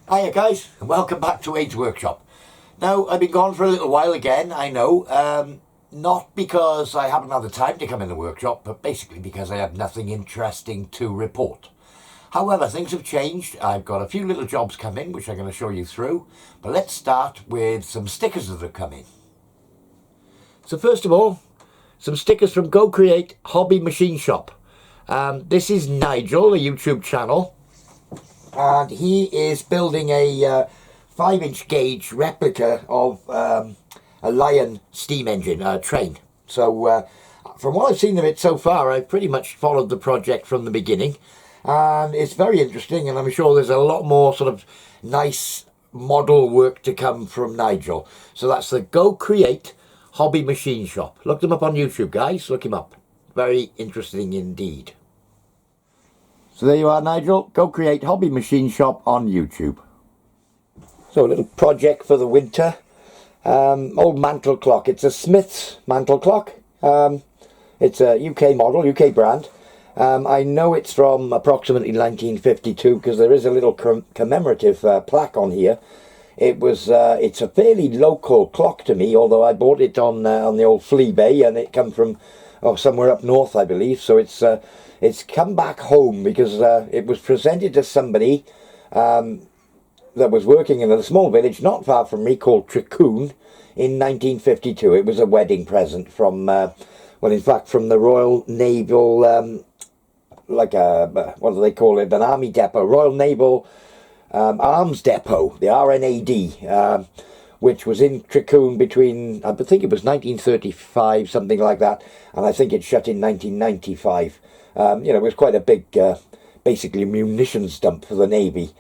Hiya guys, and welcome back to Wade's Workshop. Now, I've been gone for a little while again, I know, not because I haven't had the time to come in the workshop, but basically because I had nothing interesting to report. However, things have changed. I've got a few little jobs come in, which I'm going to show you through, but let's start with some stickers that have come in. So first of all, some stickers from Go Create Hobby Machine Shop. This is Nigel, a YouTube channel, and he is building a 5-inch gauge replica of a Lion steam engine train. So from what I've seen of it so far, I've pretty much followed the project from the beginning, and it's very interesting, and I'm sure there's a lot more sort of nice model work to come from Nigel. So that's the Go Create Hobby Machine Shop. Look them up on YouTube, guys. Look him up. Very interesting indeed. So there you are, Nigel. Go Create Hobby Machine Shop on YouTube. So a little project for the winter. Old mantle clock. It's a Smith's mantle clock. It's a UK model, UK brand. I know it's from approximately 1952 because there is a little commemorative plaque on here. It's a fairly local clock to me, although I bought it on the old flea bay, and it come from somewhere up north, I believe. So it's come back home because it was presented to somebody that was working in a small village not far from me called Tricoon in 1952. It was a wedding present from, well, in fact, from the Royal Naval, what do they call it? An army depot, Royal Naval Arms Depot, the RNAD, which was in Tricoon between, I think it was 1935, something like that, and I think it shut in 1995. It was quite a big, basically munitions dump for the Navy,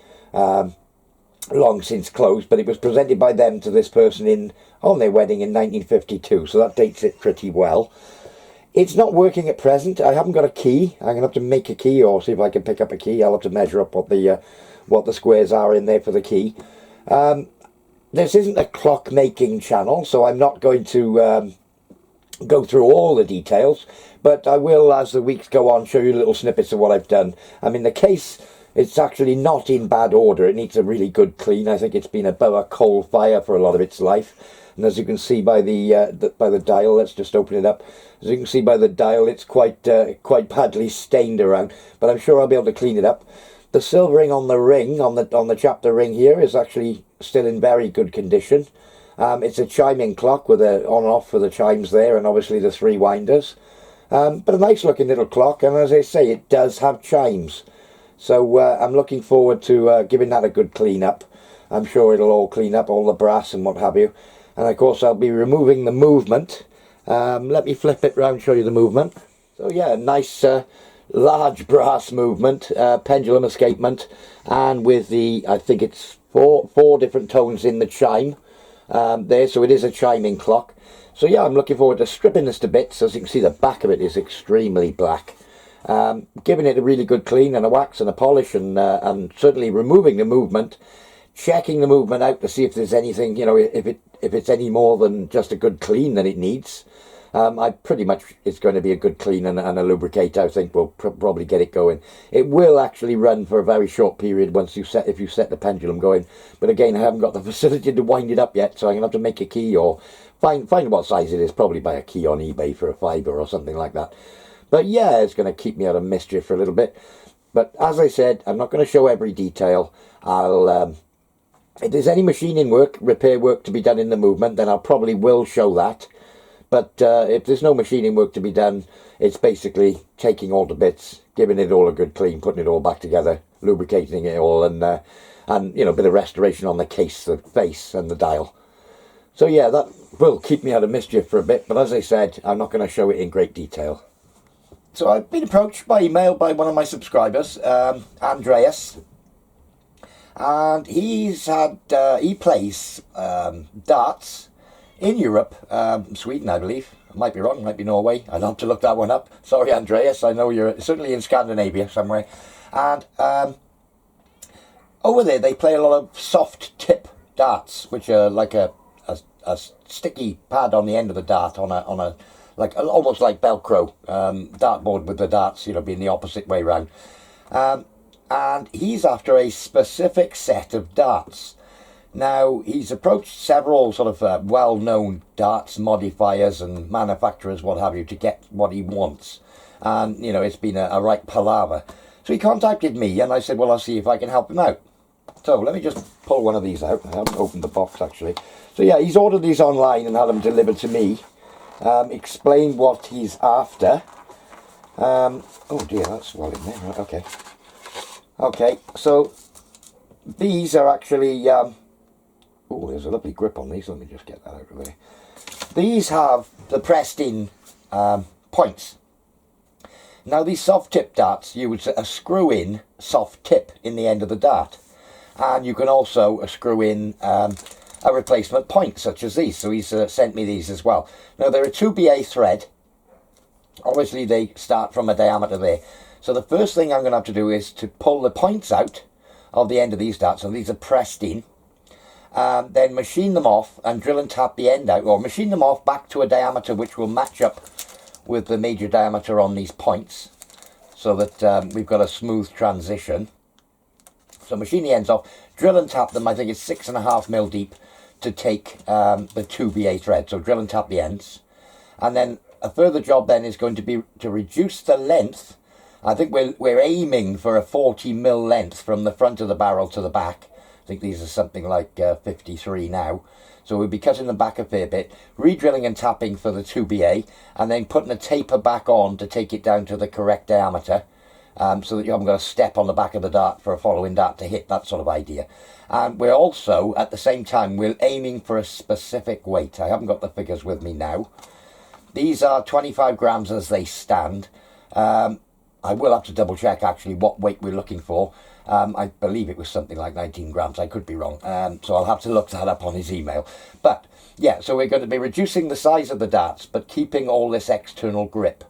long since closed, but it was presented by them to this person on their wedding in 1952, so that dates it pretty well. It's not working at present. I haven't got a key. I'm going to have to make a key or see if I can pick up a key. I'll have to measure up what the squares are in there for the key. This isn't a clock making channel, so I'm not going to go through all the details, but I will, as the weeks go on, show you little snippets of what I've done. I mean, the case, it's actually not in bad order. It needs a really good clean. I think it's been above a coal fire for a lot of its life. And as you can see by the dial, let's just open it up. As you can see by the dial, it's quite badly stained around, but I'm sure I'll be able to clean it up. The silvering on the ring, on the chapter ring here, is actually still in very good condition. It's a chiming clock with a on and off for the chimes there, and obviously the 3 winders. But a nice looking little clock, and as I say, it does have chimes. So I'm looking forward to giving that a good clean up. I'm sure it'll all clean up, all the brass and what have you. And of course I'll be removing the movement. Let me flip it round, show you the movement. So yeah, nice large brass movement, pendulum escapement, and with I think it's four different tones in the chime there, so it is a chiming clock. So yeah, I'm looking forward to stripping this to bits. As you can see, the back of it is extremely black. Giving it a really good clean and a wax and a polish, and certainly removing the movement, checking the movement out to see if there's anything, if it's any more than just a good clean that it needs. It's going to be a good clean and a lubricate. I think we'll probably get it going. It will actually run for a very short period if you set the pendulum going. But again, I haven't got the facility to wind it up yet, so I'm going to have to make a key or find what size it is, probably buy a key on eBay for a £5 or something like that. But yeah, it's going to keep me out of mischief for a little bit. But as I said, I'm not going to show every detail. If there's any machining work, repair work to be done in the movement, then I probably will show that. But if there's no machining work to be done, it's basically taking all the bits, giving it all a good clean, putting it all back together, lubricating it all, and a bit of restoration on the case, the face, and the dial. So yeah, that will keep me out of mischief for a bit. But as I said, I'm not going to show it in great detail. So I've been approached by email by one of my subscribers, Andreas. And he plays darts in Europe, Sweden, I believe. I might be wrong, might be Norway. I'd have to look that one up. Sorry, Andreas, I know you're certainly in Scandinavia somewhere. And over there, they play a lot of soft tip darts, which are like a sticky pad on the end of the dart on a almost like Velcro dartboard with the darts, being the opposite way round. and he's after a specific set of darts. Now, he's approached several sort of well-known darts modifiers and manufacturers, what have you, to get what he wants. And, you know, it's been a right palaver. So he contacted me, and I said, well, I'll see if I can help him out. So let me just pull one of these out. I haven't opened the box, actually. So, yeah, he's ordered these online and had them delivered to me. Explained what he's after. Oh, dear, that's well in there. Right, okay. Okay, so these are actually... oh, there's a lovely grip on these. Let me just get that out of there. These have the pressed-in points. Now, these soft-tip darts, you would screw in soft tip in the end of the dart. And you can also screw in a replacement point, such as these. So he's sent me these as well. Now, they're a 2BA thread. Obviously, they start from a diameter there. So the first thing I'm going to have to do is to pull the points out of the end of these darts. So these are pressed in. Then machine them off and drill and tap the end out, or machine them off back to a diameter which will match up with the major diameter on these points, so that we've got a smooth transition. So machine the ends off, drill and tap them. I think it's 6.5mm deep to take the 2BA thread. So drill and tap the ends, and then a further job then is going to be to reduce the length. I think we're aiming for a 40mm length from the front of the barrel to the back. I think these are something like 53 now. So we'll be cutting them back a fair bit, re-drilling and tapping for the 2BA, and then putting a taper back on to take it down to the correct diameter, so that you haven't got a step on the back of the dart for a following dart to hit, that sort of idea. And we're also, at the same time, we're aiming for a specific weight. I haven't got the figures with me now. These are 25 grams as they stand. I will have to double check actually what weight we're looking for. I believe it was something like 19 grams. I could be wrong. So I'll have to look that up on his email. But yeah, so we're going to be reducing the size of the darts, but keeping all this external grip.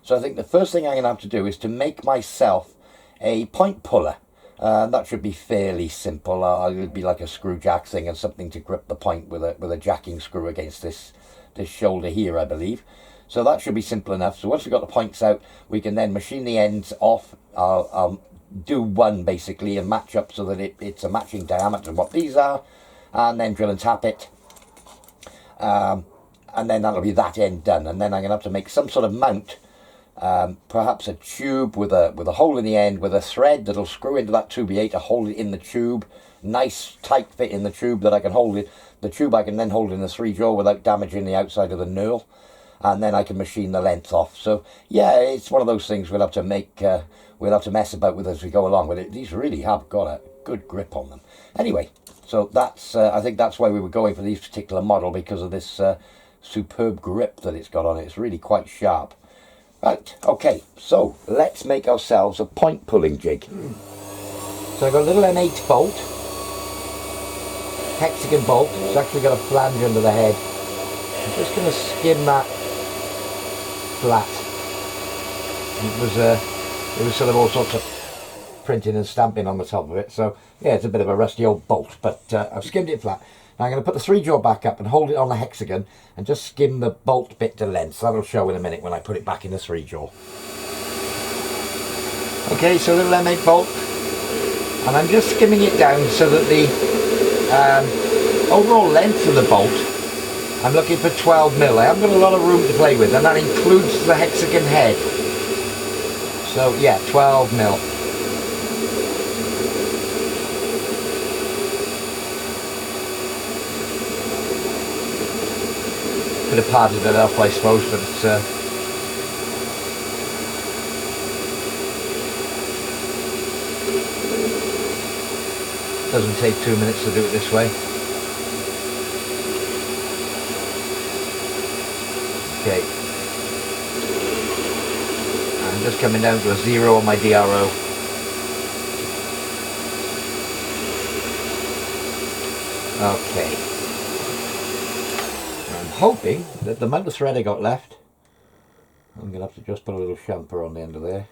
So I think the first thing I'm going to have to do is to make myself a point puller. That should be fairly simple. It would be like a screw jack thing and something to grip the point with a jacking screw against this shoulder here, I believe. So that should be simple enough. So once we've got the points out, we can then machine the ends off. I'll do one basically and match up so that it's a matching diameter of what these are, and then drill and tap it. And then that'll be that end done. And then I'm going to have to make some sort of mount, perhaps a tube with a hole in the end with a thread that'll screw into that 2BA to hold it in the tube. Nice tight fit in the tube that I can hold it. The tube I can then hold in the 3-jaw without damaging the outside of the knurl. And then I can machine the length off. So yeah, it's one of those things we'll have to make, we'll have to mess about with as we go along with it. These really have got a good grip on them. Anyway, so that's, I think that's why we were going for this particular model, because of this superb grip that it's got on it. It's really quite sharp. Right, okay, so let's make ourselves a point pulling jig. So I've got a little M8 bolt, hexagon bolt. It's actually got a flange under the head. I'm just going to skim that flat. It was sort of all sorts of printing and stamping on the top of it, so yeah, it's a bit of a rusty old bolt, but I've skimmed it flat. Now I'm going to put the 3-jaw back up and hold it on the hexagon and just skim the bolt bit to length. That'll show in a minute when I put it back in the 3-jaw. Okay, so a little M8 bolt, and I'm just skimming it down so that the overall length of the bolt, I'm looking for 12mm. I haven't got a lot of room to play with, and that includes the hexagon head. So yeah, 12mm. Could have parted it off, I suppose, but it's doesn't take 2 minutes to do it this way. Okay, I'm just coming down to a 0 on my DRO. Okay, I'm hoping that the amount of thread I got left, I'm going to have to just put a little chamfer on the end of there.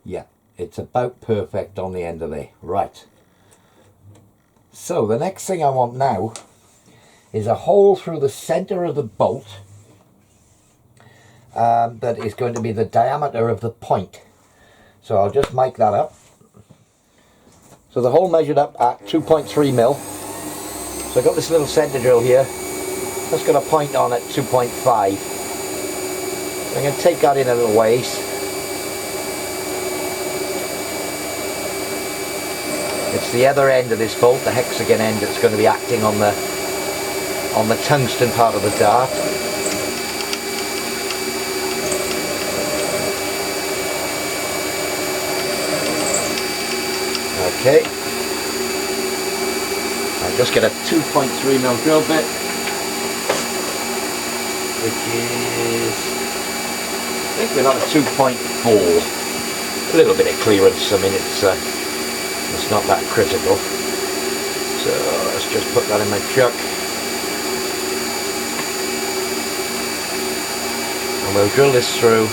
Yeah, it's about perfect on the end of there. Right, so the next thing I want now is a hole through the center of the bolt that is going to be the diameter of the point. So I'll just mic that up. So the hole measured up at 2.3 mil. So I've got this little centre drill here. That's got a point on at 2.5. I'm going to take that in a little ways. It's the other end of this bolt, the hexagon end, that's going to be acting on the tungsten part of the dart. Okay. I'll just get a 2.3 mil drill bit, which is, I think we're on a 2.4. A little bit of clearance. I mean, it's not that critical. So let's just put that in my chuck. And we'll drill this through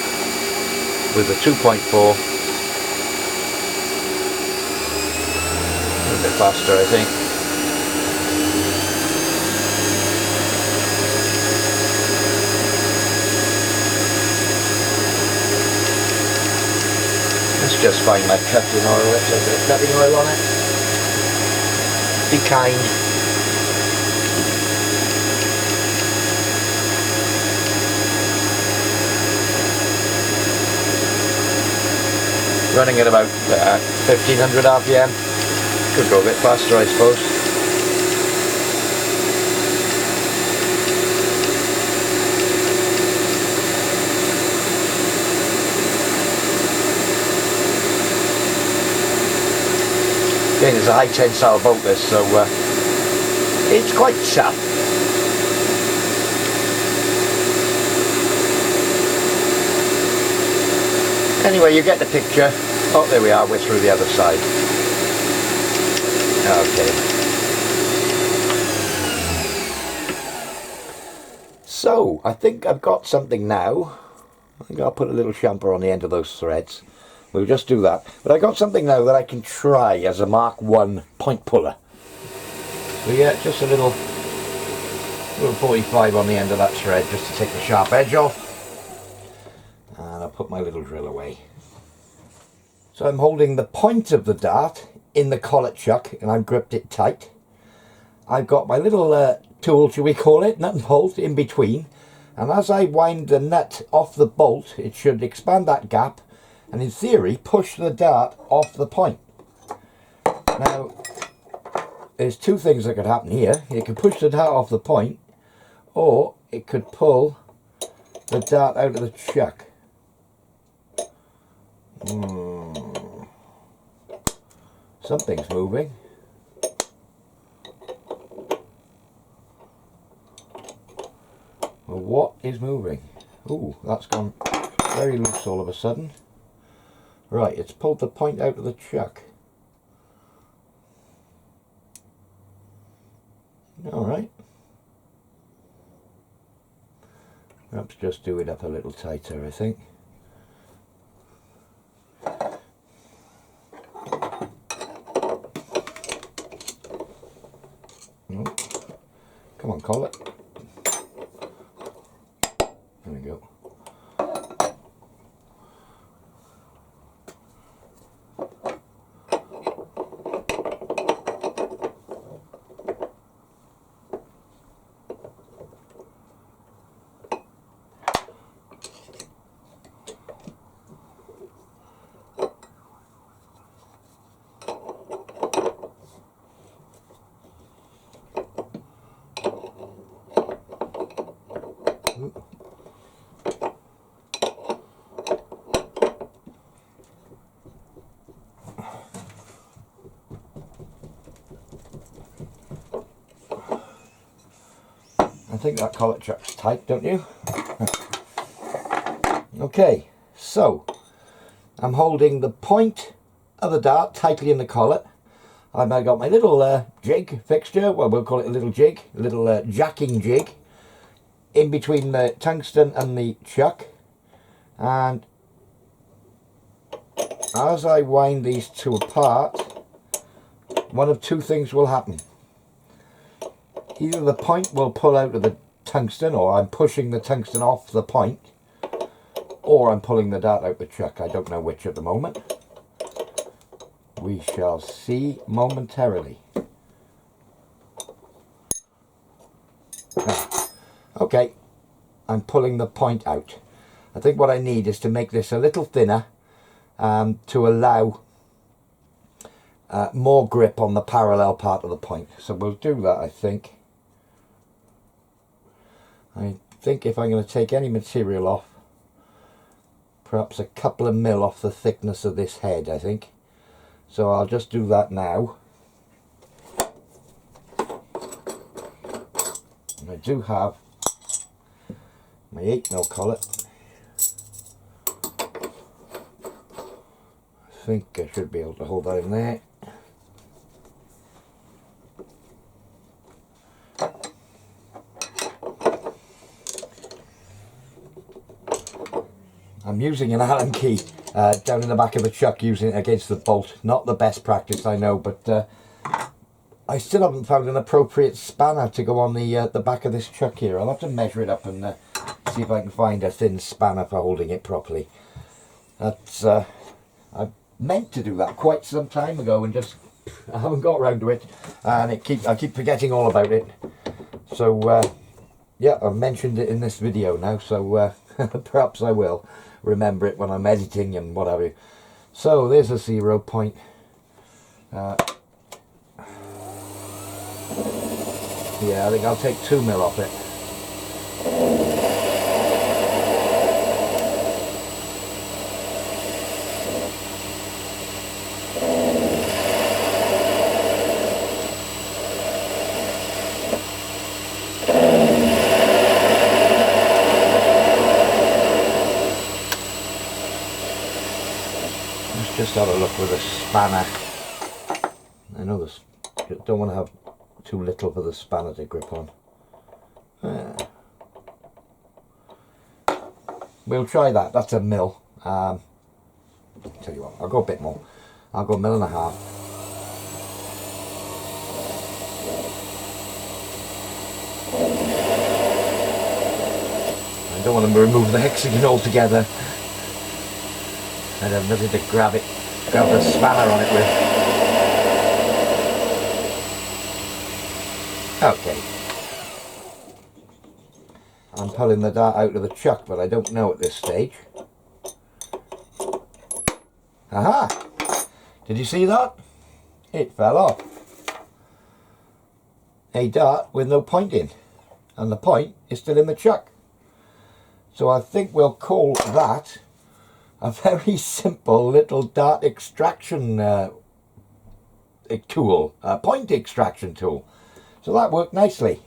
with the 2.4. A little bit faster, I think. Let's just find my cutting oil. Let's have a bit of cutting oil on it. Be kind. Running at about 1500 RPM. Could go a bit faster, I suppose. Again, it's a high tensile bolt this, so it's quite tough. Anyway, you get the picture. Oh, there we are, we're through the other side. Okay. So, I think I've got something now. I think I'll put a little chamfer on the end of those threads. We'll just do that. But I got something now that I can try as a Mark 1 point puller. So yeah, just a little 45 on the end of that thread just to take the sharp edge off. And I'll put my little drill away. So I'm holding the point of the dart in the collet chuck and I've gripped it tight. I've got my little tool, shall we call it, nut and bolt in between. And as I wind the nut off the bolt, it should expand that gap and in theory push the dart off the point. Now, there's two things that could happen here. It could push the dart off the point, or it could pull the dart out of the chuck. Something's moving. Well, what is moving? Ooh, that's gone very loose all of a sudden. Right, it's pulled the point out of the chuck. Alright. Perhaps just do it up a little tighter, I think. Oh. Come on, collet. There we go. I think that collet chuck's tight, don't you? Okay, so I'm holding the point of the dart tightly in the collet. I've now got my little jig fixture, well, we'll call it a little jig, a little jacking jig, in between the tungsten and the chuck. And as I wind these two apart, one of two things will happen. Either the point will pull out of the tungsten, or I'm pushing the tungsten off the point, or I'm pulling the dart out the chuck. I don't know which at the moment. We shall see momentarily. Okay, I'm pulling the point out. I think what I need is to make this a little thinner to allow more grip on the parallel part of the point. So we'll do that, I think. I think if I'm going to take any material off, perhaps a couple of mil off the thickness of this head, I think. So I'll just do that now. And I do have my 8mm collet. I think I should be able to hold that in there. I'm using an Allen key down in the back of the chuck, using it against the bolt. Not the best practice, I know, but I still haven't found an appropriate spanner to go on the back of this chuck here. I'll have to measure it up and see if I can find a thin spanner for holding it properly. That's I meant to do that quite some time ago and just I haven't got around to it, and I keep forgetting all about it. So yeah, I've mentioned it in this video now, so perhaps I will remember it when I'm editing and what have you. So there's a 0 point. Yeah, I think I'll take 2mm off it. Just have a look with a spanner. I know this. Don't want to have too little for the spanner to grip on. We'll try that. That's a mil. Tell you what, I'll go a bit more. I'll go 1.5 mils. I don't want to remove the hexagon altogether. I have nothing to grab the spanner on it with. Okay. I'm pulling the dart out of the chuck, but I don't know at this stage. Aha! Did you see that? It fell off. A dart with no point in. And the point is still in the chuck. So I think we'll call that a very simple little dart extraction tool, point extraction tool. So that worked nicely.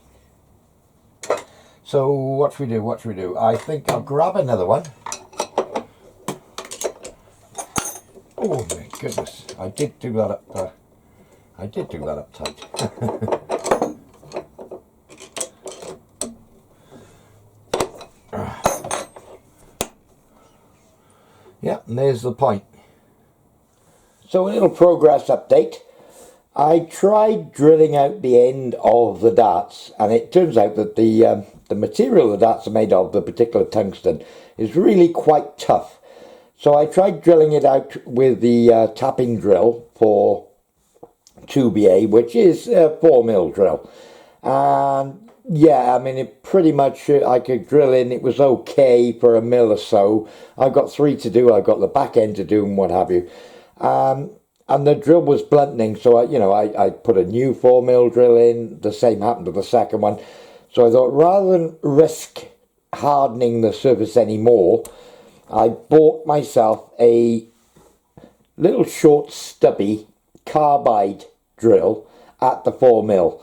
So what should we do? I think I'll grab another one. Oh my goodness, I did do that up tight. Yeah, and there's the point. So a little progress update. I tried drilling out the end of the darts, and it turns out that the material the darts are made of, the particular tungsten, is really quite tough. So I tried drilling it out with the tapping drill for 2BA, which is a 4mm drill. And yeah, I mean, it pretty much, I could drill in, it was okay for 1 mil or so. I've got 3 to do, I've got the back end to do and what have you. And the drill was blunting, so I put a new 4mm drill in, the same happened to the second one. So I thought, rather than risk hardening the surface anymore, I bought myself a little short stubby carbide drill at the 4mm.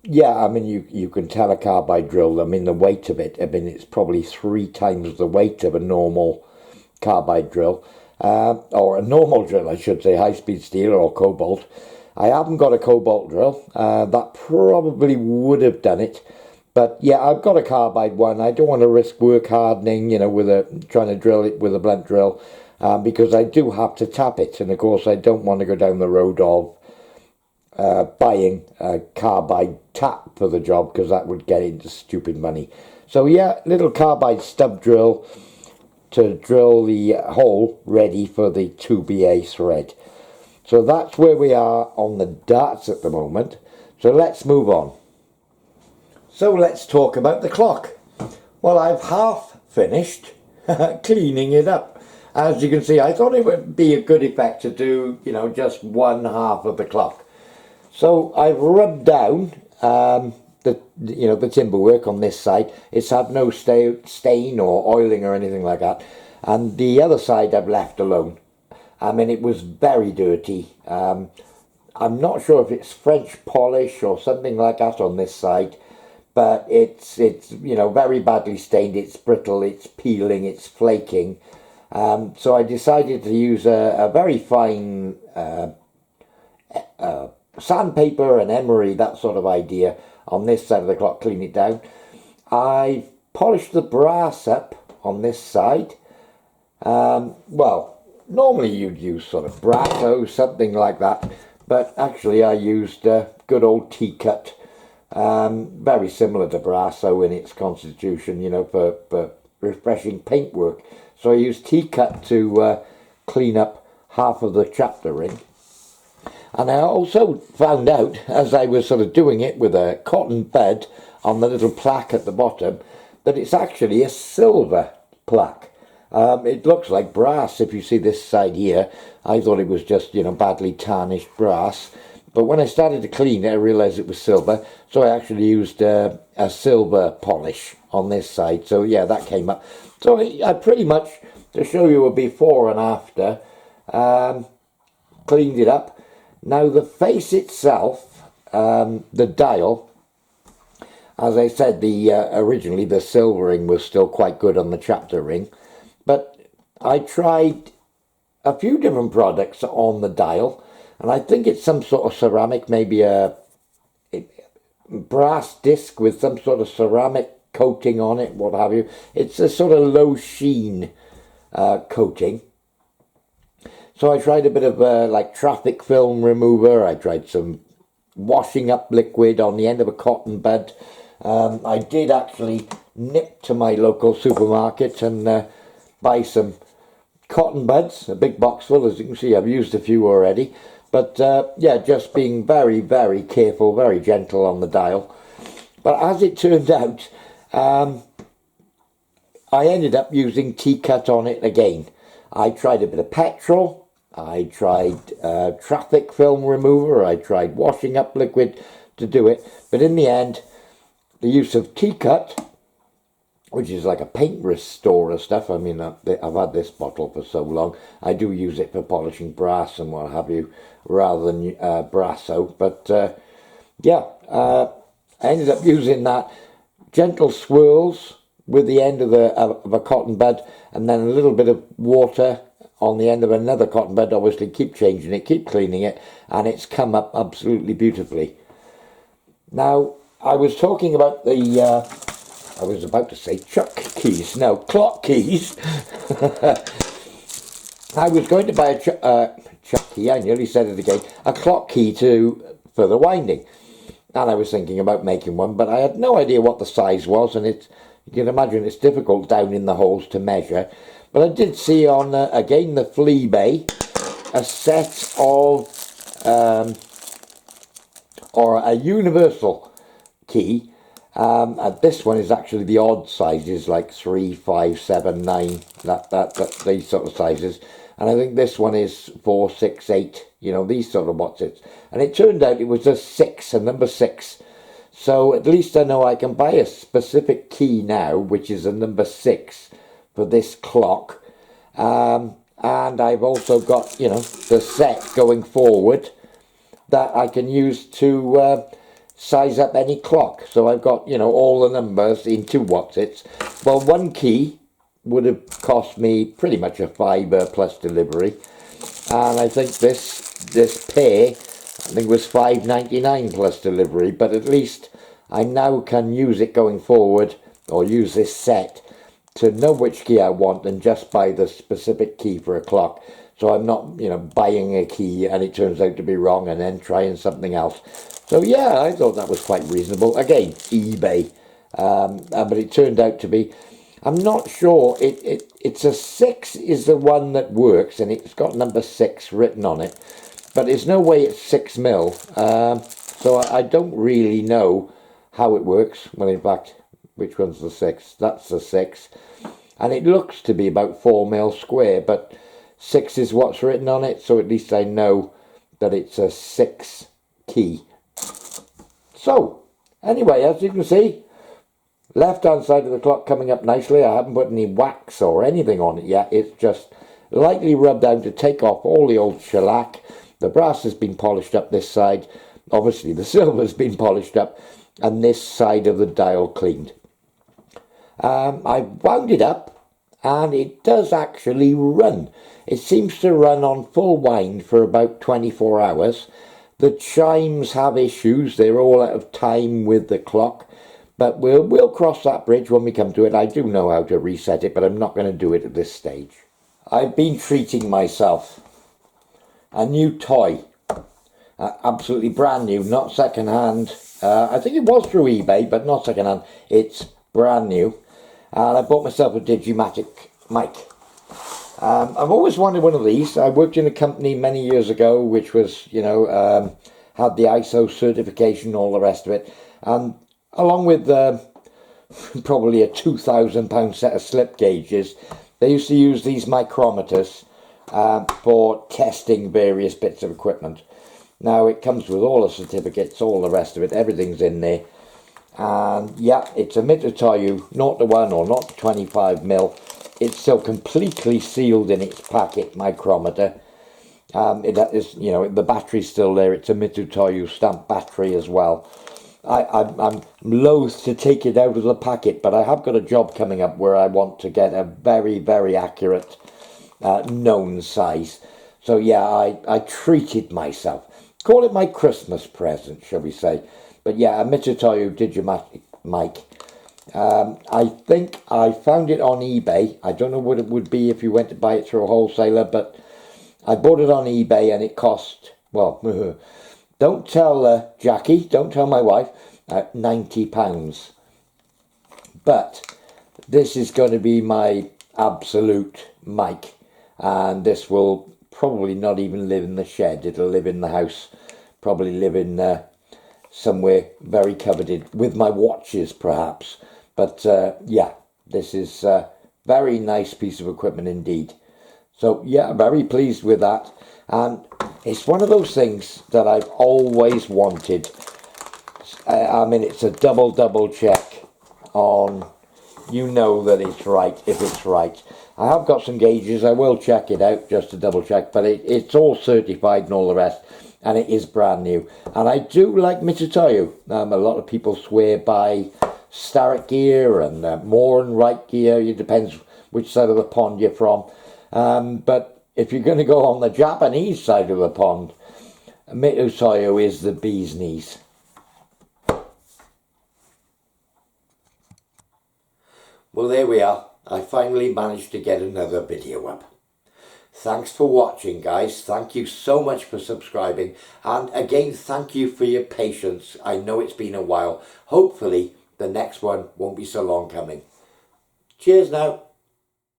Yeah, I mean, you can tell a carbide drill, I mean, the weight of it, I mean, it's probably 3 times the weight of a normal carbide drill, or a normal drill, I should say, high-speed steel or cobalt. I haven't got a cobalt drill, that probably would have done it, but yeah, I've got a carbide one. I don't want to risk work hardening, trying to drill it with a blunt drill, because I do have to tap it, and of course I don't want to go down the road of buying a carbide tap for the job, because that would get into stupid money. So yeah, little carbide stub drill to drill the hole ready for the 2BA thread. So that's where we are on the darts at the moment. So let's move on. So let's talk about the clock. Well, I've half finished cleaning it up. As you can see, I thought it would be a good effect to do, you know, just one half of the clock. So I've rubbed down the timber work on this side. It's had no stain or oiling or anything like that. And the other side I've left alone. I mean, it was very dirty. I'm not sure if it's French polish or something like that on this side, but it's you know, very badly stained. It's brittle, it's peeling, it's flaking. So I decided to use a very fine sandpaper and emery, that sort of idea, on this side of the clock, clean it down. I polished the brass up on this side. Well, normally you'd use sort of Brasso, something like that, but actually I used good old T-cut, very similar to Brasso in its constitution, you know, for refreshing paintwork. So I used T-cut to clean up half of the chapter ring. And I also found out, as I was sort of doing it with a cotton bud on the little plaque at the bottom, that it's actually a silver plaque. It looks like brass if you see this side here. I thought it was just, you know, badly tarnished brass. But when I started to clean it, I realised it was silver. So I actually used a silver polish on this side. So yeah, that came up. So I pretty much, to show you a before and after, cleaned it up. Now the face itself, the dial, as I said, originally the silvering was still quite good on the chapter ring. But I tried a few different products on the dial, and I think it's some sort of ceramic, maybe a brass disc with some sort of ceramic coating on it, what have you. It's a sort of low sheen coating. So I tried a bit of like traffic film remover. I tried some washing up liquid on the end of a cotton bud. I did actually nip to my local supermarket and buy some cotton buds, a big box full. As you can see, I've used a few already. But yeah, just being very, very careful, very gentle on the dial. But as it turned out, I ended up using T-cut on it again. I tried a bit of petrol. I tried traffic film remover. I tried washing up liquid to do it. But in the end, the use of T-cut, which is like a paint restorer stuff. I mean, I've had this bottle for so long. I do use it for polishing brass and what have you, rather than Brasso. But yeah, I ended up using that. Gentle swirls with the end of a cotton bud, and then a little bit of water on the end of another cotton bud. Obviously, keep changing it, keep cleaning it, and it's come up absolutely beautifully. Now, I was talking about the I was about to say chuck keys. No, clock keys. I was going to buy a chuck key. I nearly said it again. A clock key for the winding. And I was thinking about making one, but I had no idea what the size was. And you can imagine it's difficult down in the holes to measure. But I did see on, again, the Flea Bay, a set of, or a universal key. And this one is actually the odd sizes, like 3, 5, 7, 9, these sort of sizes. And I think this one is 4, 6, 8, you know, these sort of what's it. And it turned out it was a number 6. So at least I know I can buy a specific key now, which is a number 6 for this clock. And I've also got, you know, the set going forward that I can use to size up any clock. So I've got, you know, all the numbers into what's it. Well, one key would have cost me pretty much a £5 plus delivery, and I think this pair, I think, was £5.99 plus delivery. But at least I now can use it going forward, or use this set to know which key I want and just buy the specific key for a clock. So I'm not, you know, buying a key and it turns out to be wrong and then trying something else. So yeah, I thought that was quite reasonable. Again, eBay, but it turned out to be, I'm not sure, it's a 6 is the one that works, and it's got number 6 written on it. but there's no way it's 6mm. So I don't really know how it works. Well, in fact, which one's the 6? That's the 6. And it looks to be about 4mm square, but 6 is what's written on it, so at least I know that it's a 6 key. So, anyway, as you can see, left hand side of the clock coming up nicely. I haven't put any wax or anything on it yet. It's just lightly rubbed down to take off all the old shellac. The brass has been polished up this side. Obviously the silver's been polished up, and this side of the dial cleaned. I wound it up, and it does actually run. It seems to run on full wind for about 24 hours. The chimes have issues. They're all out of time with the clock. But we'll cross that bridge when we come to it. I do know how to reset it, but I'm not going to do it at this stage. I've been treating myself. A new toy. Absolutely brand new, not second hand. I think it was through eBay, but not second hand. It's brand new. And I bought myself a Digimatic mic. I've always wanted one of these. I worked in a company many years ago, which was, you know, had the ISO certification, all the rest of it. And along with probably a £2,000 set of slip gauges, they used to use these micrometers for testing various bits of equipment. Now it comes with all the certificates, all the rest of it, everything's in there. And yeah, it's a Mitutoyo 0 to 1 or 0 to 25mm. It's still completely sealed in its packet micrometer. It is, you know, the battery's still there. It's a Mitutoyo stamp battery as well. I'm loath to take it out of the packet, but I have got a job coming up where I want to get a very, very accurate known size. So yeah, I treated myself. Call it my Christmas present, shall we say. But yeah, a Mitutoyo Digimatic mic. I think I found it on eBay. I don't know what it would be if you went to buy it through a wholesaler, but I bought it on eBay and it cost, well, don't tell Jackie, don't tell my wife, £90. But this is going to be my absolute mic, and this will probably not even live in the shed. It'll live in the house, probably live in somewhere very coveted with my watches perhaps. But yeah, this is a very nice piece of equipment indeed. So yeah, very pleased with that. And it's one of those things that I've always wanted. I mean, it's a double check on, you know that it's right if it's right. I have got some gauges. I will check it out just to double check, but it's all certified and all the rest, and it is brand new. And I do like Mitutoyo. A lot of people swear by Starrett gear and Moore and Wright gear. It depends which side of the pond you're from. But if you're going to go on the Japanese side of the pond, Mitutoyo is the bee's knees. Well, there we are. I finally managed to get another video up. Thanks for watching, guys. Thank you so much for subscribing. And again, thank you for your patience. I know it's been a while. Hopefully, the next one won't be so long coming. Cheers now.